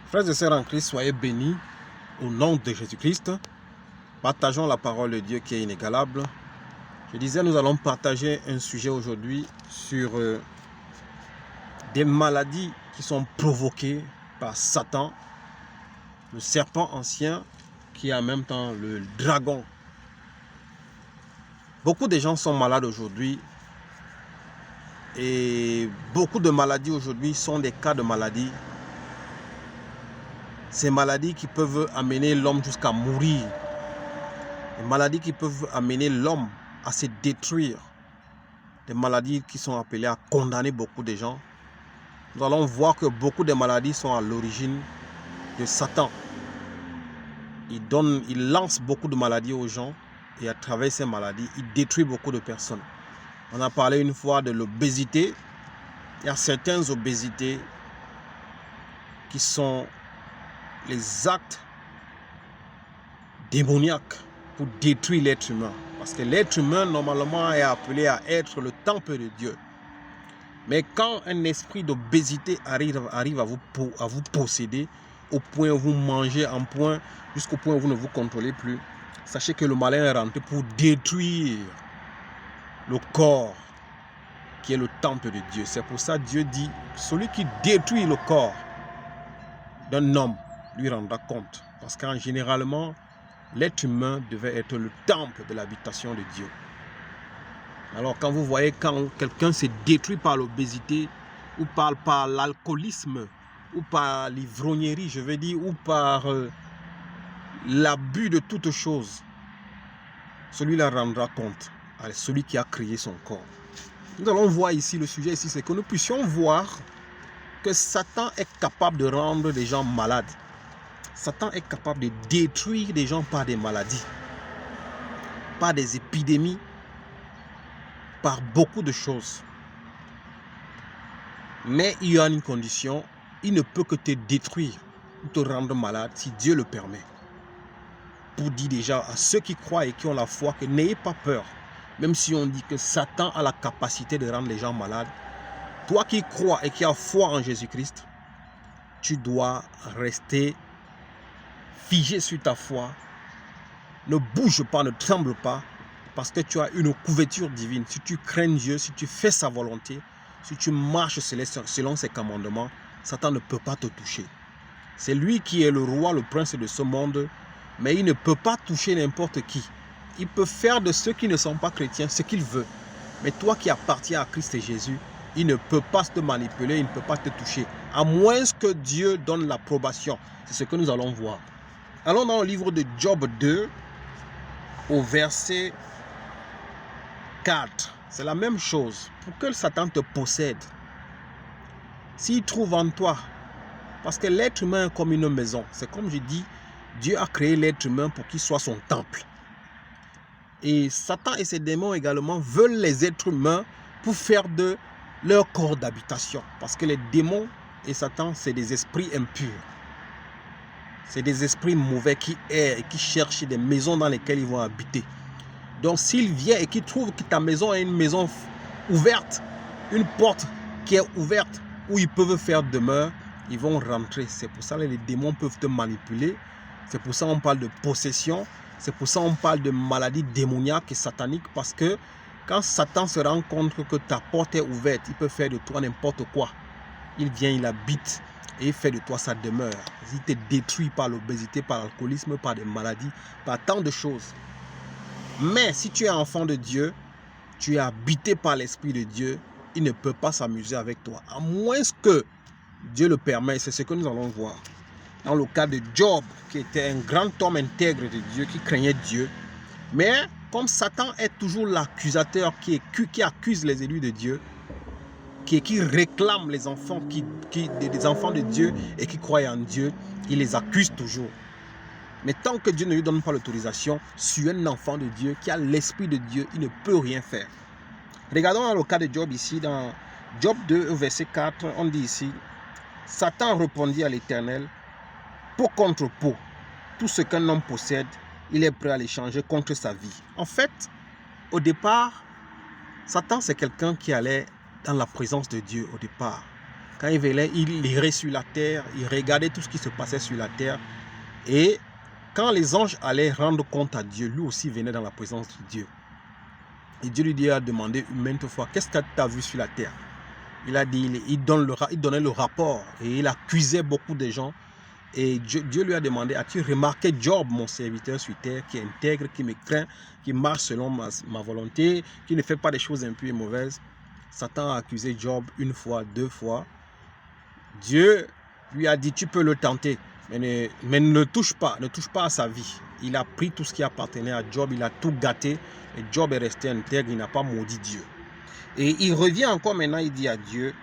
Frères et sœurs en Christ, soyez bénis au nom de Jésus-Christ. Partageons la parole de Dieu qui est inégalable. Je disais, nous allons partager un sujet aujourd'hui sur des maladies qui sont provoquées par Satan, le serpent ancien qui est en même temps le dragon. Beaucoup de gens sont malades aujourd'hui et beaucoup de maladies aujourd'hui sont des cas de maladies. Ces maladies qui peuvent amener l'homme jusqu'à mourir. Des maladies qui peuvent amener l'homme à se détruire. Des maladies qui sont appelées à condamner beaucoup de gens. Nous allons voir que beaucoup de maladies sont à l'origine de Satan. Il lance beaucoup de maladies aux gens et à travers ces maladies, il détruit beaucoup de personnes. On a parlé une fois de l'obésité. Il y a certaines obésités qui sont les actes démoniaques pour détruire l'être humain. Parce que l'être humain, normalement, est appelé à être le temple de Dieu. Mais quand un esprit d'obésité arrive à vous posséder, au point où vous mangez en point, jusqu'au point où vous ne vous contrôlez plus, sachez que le malin est rentré pour détruire le corps qui est le temple de Dieu. C'est pour ça que Dieu dit, celui qui détruit le corps d'un homme lui rendra compte. Parce qu'en généralement, l'être humain devait être le temple de l'habitation de Dieu. Alors quand vous voyez quand quelqu'un se détruit par l'obésité, ou par l'alcoolisme, ou par l'ivrognerie, je veux dire, ou par l'abus de toutes choses, celui-là rendra compte à celui qui a créé son corps. Nous allons voir ici, le sujet ici, c'est que nous puissions voir que Satan est capable de rendre des gens malades. Satan est capable de détruire des gens par des maladies, par des épidémies, par beaucoup de choses. Mais il y a une condition, il ne peut que te détruire ou te rendre malade si Dieu le permet. Pour dire déjà à ceux qui croient et qui ont la foi que n'ayez pas peur. Même si on dit que Satan a la capacité de rendre les gens malades, toi qui crois et qui as foi en Jésus-Christ, tu dois rester figé sur ta foi. Ne bouge pas, ne tremble pas, parce que tu as une couverture divine. Si tu crains Dieu, si tu fais sa volonté, si tu marches selon ses commandements, Satan ne peut pas te toucher. C'est lui qui est le roi, le prince de ce monde, mais il ne peut pas toucher n'importe qui. Il peut faire de ceux qui ne sont pas chrétiens ce qu'il veut. Mais toi qui appartiens à Christ et Jésus, il ne peut pas te manipuler, il ne peut pas te toucher. À moins que Dieu donne l'approbation. C'est ce que nous allons voir. Allons dans le livre de Job 2, au verset 4. C'est la même chose. Pour que Satan te possède, s'il trouve en toi, parce que l'être humain est comme une maison. C'est comme je dis, Dieu a créé l'être humain pour qu'il soit son temple. Et Satan et ses démons également veulent les êtres humains pour faire de leur corps d'habitation. Parce que les démons et Satan, c'est des esprits impurs. C'est des esprits mauvais qui errent et qui cherchent des maisons dans lesquelles ils vont habiter. Donc s'il vient et qu'il trouve que ta maison est une maison ouverte, une porte qui est ouverte où ils peuvent faire demeure, ils vont rentrer. C'est pour ça que les démons peuvent te manipuler. C'est pour ça qu'on parle de possession. C'est pour ça qu'on parle de maladies démoniaques et sataniques. Parce que quand Satan se rend compte que ta porte est ouverte, il peut faire de toi n'importe quoi. Il vient, il habite et il fait de toi sa demeure. Il te détruit par l'obésité, par l'alcoolisme, par des maladies, par tant de choses. Mais si tu es enfant de Dieu, tu es habité par l'Esprit de Dieu, il ne peut pas s'amuser avec toi. À moins que Dieu le permette, c'est ce que nous allons voir. Dans le cas de Job, qui était un grand homme intègre de Dieu, qui craignait Dieu. Mais comme Satan est toujours l'accusateur qui accuse les élus de Dieu, qui réclame les enfants, des enfants de Dieu et qui croient en Dieu, il les accuse toujours. Mais tant que Dieu ne lui donne pas l'autorisation, sur un enfant de Dieu qui a l'Esprit de Dieu, il ne peut rien faire. Regardons dans le cas de Job ici, dans Job 2, verset 4, on dit ici, Satan répondit à l'Éternel, peau contre peau, tout ce qu'un homme possède, il est prêt à l'échanger contre sa vie. En fait, au départ, Satan c'est quelqu'un qui allait dans la présence de Dieu au départ. Quand il venait, il irait sur la terre, il regardait tout ce qui se passait sur la terre. Et quand les anges allaient rendre compte à Dieu, lui aussi venait dans la présence de Dieu. Et Dieu lui a demandé maintes fois, qu'est-ce que tu as vu sur la terre? Il a dit, il donnait le rapport et il accusait beaucoup de gens. Et Dieu lui a demandé, as-tu remarqué Job, mon serviteur sur terre, qui est intègre, qui me craint, qui marche selon ma volonté, qui ne fait pas des choses impies et mauvaises? Satan a accusé Job une fois, deux fois. Dieu lui a dit, tu peux le tenter, mais ne le touche pas à sa vie. Il a pris tout ce qui appartenait à Job, il a tout gâté, et Job est resté intègre, il n'a pas maudit Dieu. Et il revient encore maintenant, il dit à Dieu,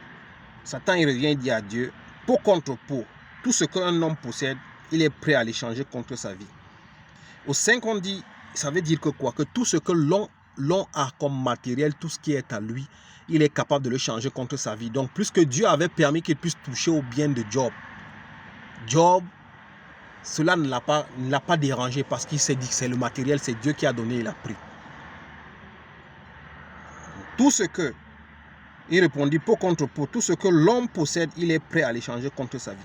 Satan il revient, il dit à Dieu, peau contre peau, tout ce qu'un homme possède, il est prêt à l'échanger contre sa vie. Au 5, on dit, ça veut dire que quoi? Que tout ce que l'on a comme matériel, tout ce qui est à lui, il est capable de le changer contre sa vie. Donc, plus que Dieu avait permis qu'il puisse toucher au bien de Job, cela ne l'a pas dérangé parce qu'il s'est dit que c'est le matériel, c'est Dieu qui a donné, il a pris. Tout ce que, il répondit peau contre peau, tout ce que l'homme possède, il est prêt à l'échanger contre sa vie.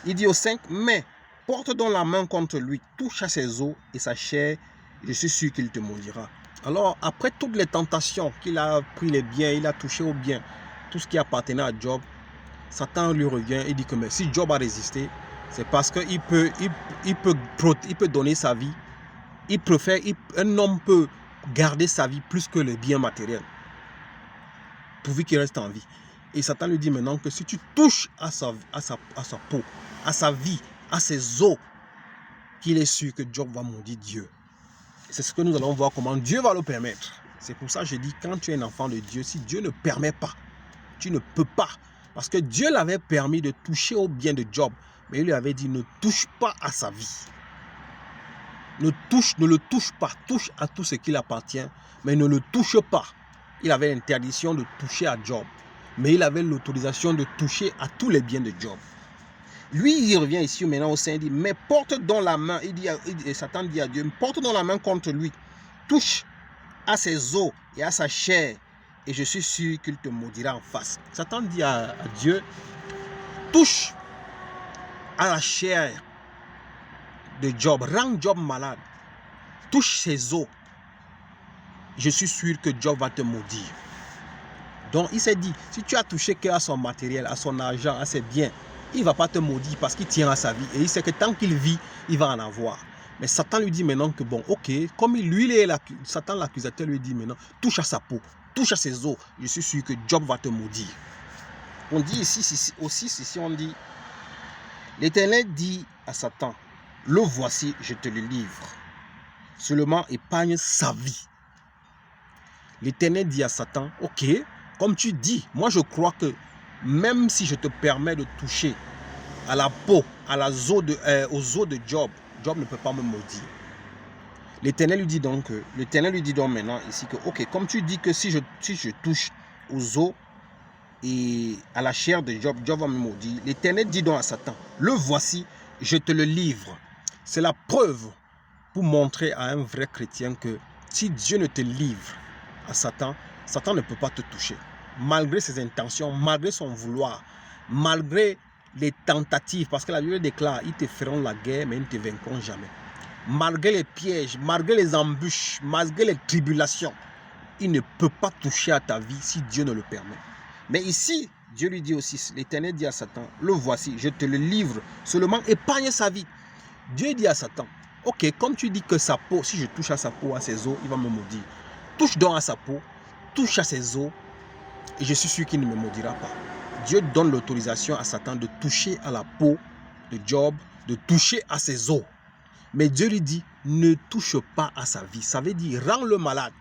Il dit au 5, mais porte donc la main contre lui, touche à ses os et sa chair, je suis sûr qu'il te maudira. Alors, après toutes les tentations, qu'il a pris les biens, il a touché au bien, tout ce qui appartenait à Job, Satan lui revient et dit que mais si Job a résisté, c'est parce qu'il peut donner sa vie. Un homme peut garder sa vie plus que le bien matériel, pourvu qu'il reste en vie. Et Satan lui dit maintenant que si tu touches à sa peau, à sa vie, à ses os, qu'il est sûr que Job va maudire Dieu. C'est ce que nous allons voir comment Dieu va le permettre. C'est pour ça que je dis, quand tu es un enfant de Dieu, si Dieu ne permet pas, tu ne peux pas. Parce que Dieu l'avait permis de toucher au bien de Job. Mais il lui avait dit, ne touche pas à sa vie. Ne le touche pas. Touche à tout ce qui appartient, mais ne le touche pas. Il avait l'interdiction de toucher à Job. Mais il avait l'autorisation de toucher à tous les biens de Job. Lui, il revient ici maintenant au sein, il dit, mais porte donc la main, Satan dit à Dieu, porte donc la main contre lui, touche à ses os et à sa chair, et je suis sûr qu'il te maudira en face. Satan dit à Dieu, touche à la chair de Job, rends Job malade, touche ses os, je suis sûr que Job va te maudire. Donc il s'est dit, si tu as touché qu'à son matériel, à son argent, à ses biens, il ne va pas te maudire parce qu'il tient à sa vie. Et il sait que tant qu'il vit, il va en avoir. Mais Satan lui dit maintenant que bon, ok, comme Satan l'accusateur lui dit maintenant, touche à sa peau, touche à ses os, je suis sûr que Job va te maudire. On dit ici on dit, l'Éternel dit à Satan, le voici, je te le livre. Seulement épargne sa vie. L'Éternel dit à Satan, ok, comme tu dis, moi je crois que même si je te permets de toucher à la peau, aux os de Job, Job ne peut pas me maudire. L'Éternel lui dit donc maintenant ici que, ok, comme tu dis que si je touche aux os et à la chair de Job, Job va me maudire. L'Éternel dit donc à Satan, le voici, je te le livre. C'est la preuve pour montrer à un vrai chrétien que si Dieu ne te livre à Satan, Satan ne peut pas te toucher. Malgré ses intentions, malgré son vouloir, malgré les tentatives, parce que la Bible déclare, ils te feront la guerre, mais ils ne te vaincront jamais. Malgré les pièges, malgré les embûches, malgré les tribulations, il ne peut pas toucher à ta vie si Dieu ne le permet. Mais ici, Dieu lui dit aussi, l'Éternel dit à Satan, le voici, je te le livre, seulement épargne sa vie. Dieu dit à Satan, ok, comme tu dis que sa peau, si je touche à sa peau, à ses os, il va me maudire. Touche donc à sa peau, touche à ses os, et je suis sûr qu'il ne me maudira pas. Dieu donne l'autorisation à Satan de toucher à la peau de Job, de toucher à ses os. Mais Dieu lui dit, ne touche pas à sa vie. Ça veut dire, rends-le malade.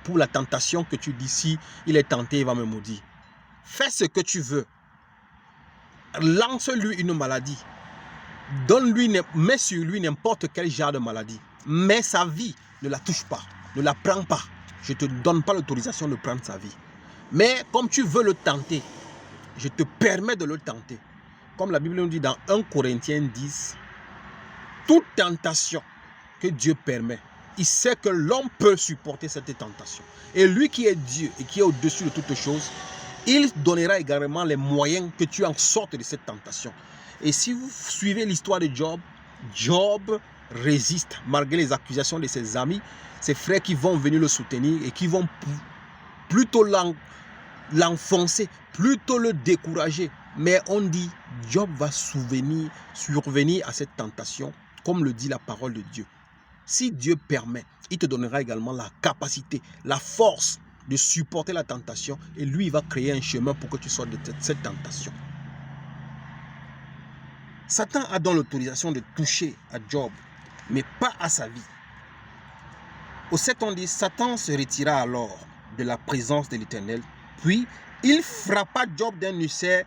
Pour la tentation que tu dis, si il est tenté, il va me maudire. Fais ce que tu veux. Lance-lui une maladie. Mets sur lui n'importe quel genre de maladie. Mais sa vie, ne la touche pas. Ne la prends pas. Je ne te donne pas l'autorisation de prendre sa vie. Mais comme tu veux le tenter, je te permets de le tenter. Comme la Bible nous dit dans 1 Corinthiens 10, toute tentation que Dieu permet, il sait que l'homme peut supporter cette tentation. Et lui qui est Dieu et qui est au-dessus de toutes choses, il donnera également les moyens que tu en sortes de cette tentation. Et si vous suivez l'histoire de Job, Job résiste malgré les accusations de ses amis, ses frères qui vont venir le soutenir et qui vont plutôt l'enfoncer, plutôt le décourager. Mais on dit, Job va survenir à cette tentation, comme le dit la parole de Dieu. Si Dieu permet, il te donnera également la capacité, la force de supporter la tentation, et lui, il va créer un chemin pour que tu sortes de cette tentation. Satan a donc l'autorisation de toucher à Job, mais pas à sa vie. Au 7, on dit, Satan se retira alors de la présence de l'Éternel, puis il frappa Job d'un ulcère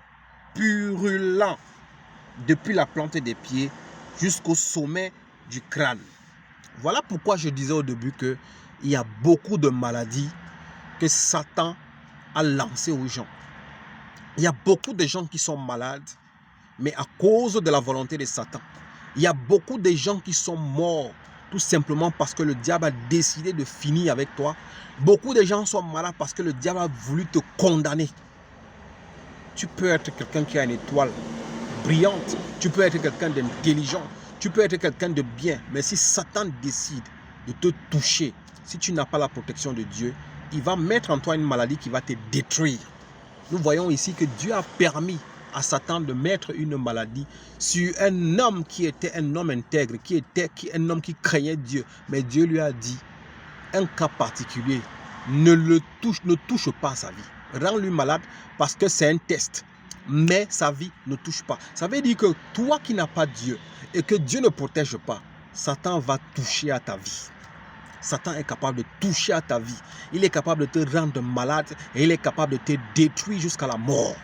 purulent depuis la plante des pieds jusqu'au sommet du crâne. Voilà pourquoi je disais au début qu'il y a beaucoup de maladies que Satan a lancées aux gens. Il y a beaucoup de gens qui sont malades, mais à cause de la volonté de Satan. Il y a beaucoup de gens qui sont morts tout simplement parce que le diable a décidé de finir avec toi. Beaucoup de gens sont malades parce que le diable a voulu te condamner. Tu peux être quelqu'un qui a une étoile brillante, tu peux être quelqu'un d'intelligent, tu peux être quelqu'un de bien, mais si Satan décide de te toucher, si tu n'as pas la protection de Dieu, il va mettre en toi une maladie qui va te détruire. Nous voyons ici que Dieu a permis à Satan de mettre une maladie sur un homme qui était un homme intègre, un homme qui craignait Dieu. Mais Dieu lui a dit, un cas particulier, ne touche pas sa vie. Rends-lui malade parce que c'est un test. Mais sa vie ne touche pas. Ça veut dire que toi qui n'as pas Dieu et que Dieu ne protège pas, Satan va toucher à ta vie. Satan est capable de toucher à ta vie. Il est capable de te rendre malade et il est capable de te détruire jusqu'à la mort.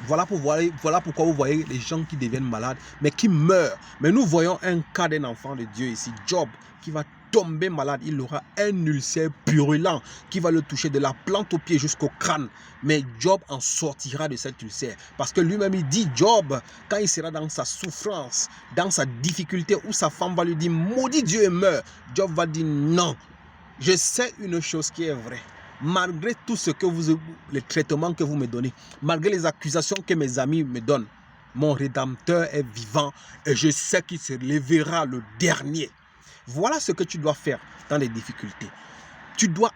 Voilà pourquoi vous voyez les gens qui deviennent malades, mais qui meurent. Mais nous voyons un cas d'un enfant de Dieu ici, Job, qui va tomber malade. Il aura un ulcère purulent qui va le toucher de la plante au pied jusqu'au crâne. Mais Job en sortira de cet ulcère. Parce que lui-même, il dit, Job, quand il sera dans sa souffrance, dans sa difficulté, où sa femme va lui dire, maudit Dieu et meurt, Job va dire, non, je sais une chose qui est vraie. Malgré tout ce que les traitements que vous me donnez, malgré les accusations que mes amis me donnent, mon Rédempteur est vivant et je sais qu'il se lèvera le dernier. Voilà ce que tu dois faire dans les difficultés. Tu dois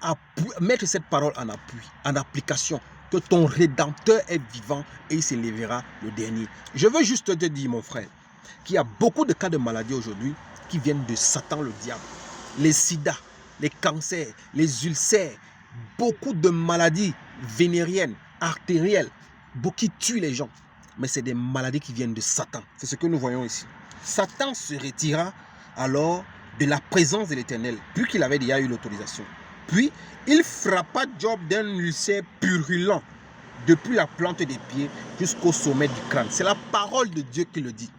mettre cette parole en appui, en application, que ton Rédempteur est vivant et il se lèvera le dernier. Je veux juste te dire, mon frère, qu'il y a beaucoup de cas de maladie aujourd'hui qui viennent de Satan, le diable. Les sida, les cancers, les ulcères, beaucoup de maladies vénériennes, artérielles, qui tuent les gens. Mais c'est des maladies qui viennent de Satan. C'est ce que nous voyons ici. Satan se retira alors de la présence de l'Éternel, puisqu'il avait déjà eu l'autorisation. Puis, il frappa Job d'un ulcère purulent depuis la plante des pieds jusqu'au sommet du crâne. C'est la parole de Dieu qui le dit.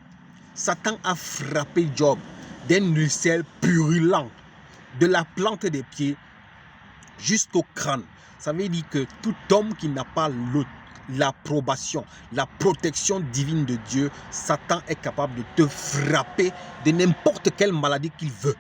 Satan a frappé Job d'un ulcère purulent de la plante des pieds jusqu'au crâne. Ça veut dire que tout homme qui n'a pas l'approbation, la protection divine de Dieu, Satan est capable de te frapper de n'importe quelle maladie qu'il veut.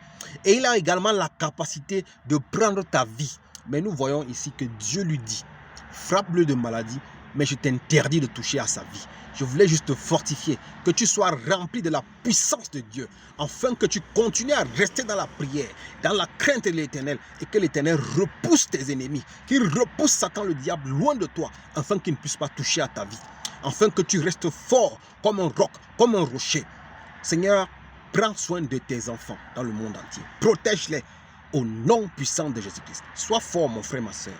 Et il a également la capacité de prendre ta vie. Mais nous voyons ici que Dieu lui dit, frappe-le de maladie, mais je t'interdis de toucher à sa vie. Je voulais juste te fortifier, que tu sois rempli de la puissance de Dieu, afin que tu continues à rester dans la prière, dans la crainte de l'Éternel, et que l'Éternel repousse tes ennemis, qu'il repousse Satan le diable loin de toi, afin qu'il ne puisse pas toucher à ta vie, afin que tu restes fort comme un roc, comme un rocher. Seigneur, prends soin de tes enfants dans le monde entier. Protège-les au nom puissant de Jésus-Christ. Sois fort, mon frère, ma soeur.